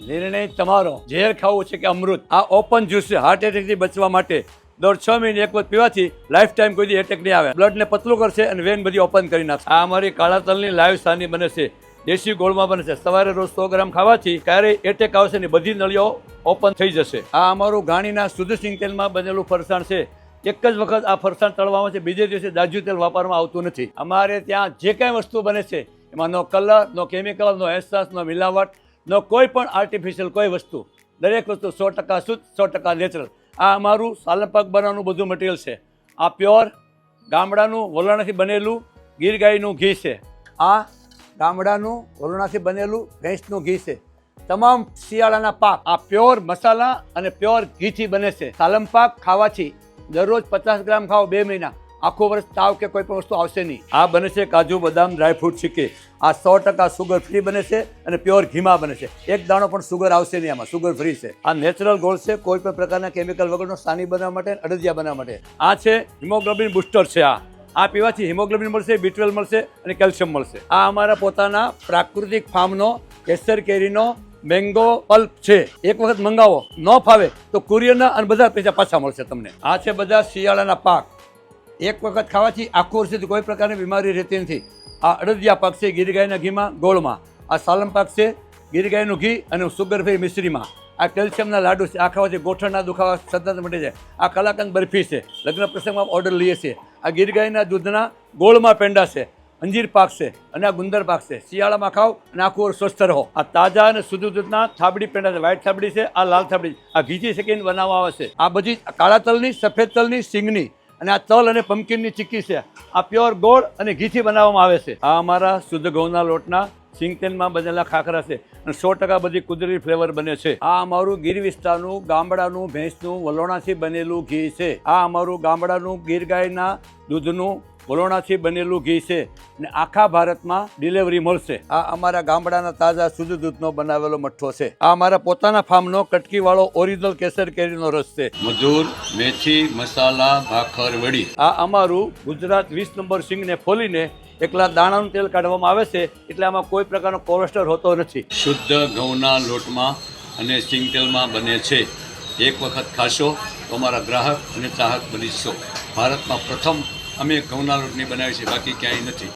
નિર્ણય તમારો. ઝેર ખાવું છે કે અમૃત? આ ઓપન જ્યુસ છે. હાર્ટ એટેકથી બચવા માટે દર 6 મહિને એક વખત પીવાથી લાઈફ ટાઈમ કોઈ એટેક નહીં આવે. બ્લડને પતલું કરશે અને વેન બધી ઓપન કરી નાખશે. આ અમારી કાળા તલની લાઈવ સાની બને છે, દેશી ગોળમાં બને છે. સવારે રોજ 100 ગ્રામ ખાવાથી ક્યારેય એટેક આવશે ને બધી નળીઓ ઓપન થઈ જશે. આ અમારું ગાણીના શુદ્ધ સિંગ તેલમાં બનેલું ફરસાણ છે. એક જ વખત આ ફરસાણ તળવામાં છે, બીજે દિવસે દાજ્યું તેલ વાપરવામાં આવતું નથી. અમારે ત્યાં જે કાંઈ વસ્તુ બને છે એમાં નો કલર, નો કેમિકલ, નો એહસાસ, નો મિલાવટ, નો કોઈ પણ આર્ટિફિશિયલ કોઈ વસ્તુ. દરેક વસ્તુ 100% શુદ્ધ, 100% નેચરલ. આ અમારું સાલમ પાક બનાવવાનું બધું મટીરિયલ છે. આ પ્યોર ગામડાનું વલોણાથી બનેલું ગીર ગાયનું ઘી છે. આ ગામડાનું વલોણાથી બનેલું ભેંસનું ઘી છે. તમામ શિયાળાના પાક આ પ્યોર મસાલા અને પ્યોર ઘીથી બને છે. સાલમ પાક ખાવાથી દરરોજ 50 ગ્રામ ખાઓ 2 મહિના, આખું વર્ષ તાવ કે કોઈ પણ વસ્તુ આવશે નહીં. આ બને છે કાજુ બદામ ડ્રાયફ્રૂટ શીકે. આ 100% સુગર ફ્રી બને છે અને પ્યોર ઘીમાં બને છે. એક દાણો પણ સુગર આવશે નહીં, આમાં સુગર ફ્રી છે. આ નેચરલ ગોળ છે, કોઈ પણ પ્રકારના કેમિકલ વગરનો સાની બનાવવા માટે, અડદિયા બનાવવા માટે. આ છે હિમોગ્લોબિન બુસ્ટર છે. આ પીવાથી હિમોગ્લોબિન મળશે, B12 મળશે અને કેલ્શિયમ મળશે. આ અમારા પોતાના પ્રાકૃતિક ફાર્મનો કેસર કેરીનો મેંગો પલ્પ છે. એક વખત મંગાવો, ન ફાવે તો કુરિયરના અને બધા પૈસા પાછા મળશે તમને. આ છે બધા શિયાળાના પાક. એક વખત ખાવાથી આખું વર્ષથી કોઈ પ્રકારની બીમારી રહેતી નથી. આ અડદિયા પાક છે ગીર ગાયના ઘીમાં ગોળમાં. આ સાલમ પાક છે ગીર ગાયનું ઘી અને સુગર ફ્રી મિશ્રીમાં. આ કેલ્શિયમના લાડુ છે. આ ખાવાથી ગોઠણના દુખાવા સતત મટી જાય. આ કલાકંદ બરફી છે, લગ્ન પ્રસંગમાં ઓર્ડર લઈએ છીએ. આ ગીર ગાયના દૂધના ગોળમાં પેંડા છે. અંજીર પાક છે અને આ ગુંદર પાક છે. શિયાળામાં ખાઓ અને આખું વર્ષ સ્વસ્થ રહો. આ તાજા અને શુદ્ધ દૂધના થાબડી પેંડા છે. વ્હાઈટ થાબડી છે, આ લાલ થાબડી. આ ઘીથી શેકીને બનાવવામાં આવે છે. આ બધી કાળા તલની, સફેદ તલની, સિંગની અને આ તલ અને પમ્પકિનની ચીક્કી છે. આ પ્યોર ગોળ અને ઘીથી બનાવવામાં આવે છે. આ અમારા શુદ્ધ ઘઉંના લોટના સિંગ તેલમાં બનેલા ખાખરા છે અને 100% બધી કુદરતી ફ્લેવર બને છે. આ અમારું ગીર વિસ્તારનું ગામડાનું ભેંસનું વલોણાથી બનેલું ઘી છે. આ અમારું ગામડાનું ગીર ગાયના દૂધનું વલોણાથી બનેલું ઘી છે અને આખા ભારતમાં ડિલિવરી મળશે. આ અમારા ગામડાના તાજા શુદ્ધ દૂધનો બનાવેલો મઠ્ઠો છે. આ અમારા પોતાના ફાર્મનો કટકીવાળો ઓરિજિનલ કેસર કેરીનો રસ છે. મધુર મેથી મસાલા ભાખર વડી. આ અમારું ગુજરાત 20 નંબર સિંગને ફોલીને એકલા દાણાનું તેલ કાઢવામાં આવે છે, એટલે આમાં કોઈ પ્રકારનો કોલેસ્ટ્રોલ હોતો નથી. શુદ્ધ ઘઉંના લોટમાં અને સિંગ તેલમાં બને છે. એક વખત ખાશો તો અમારા ગ્રાહક અને ચાહક બનીશો. ભારતમાં પ્રથમ અમે ઘઉંના લોટની બનાવી છે, બાકી ક્યાંય નથી.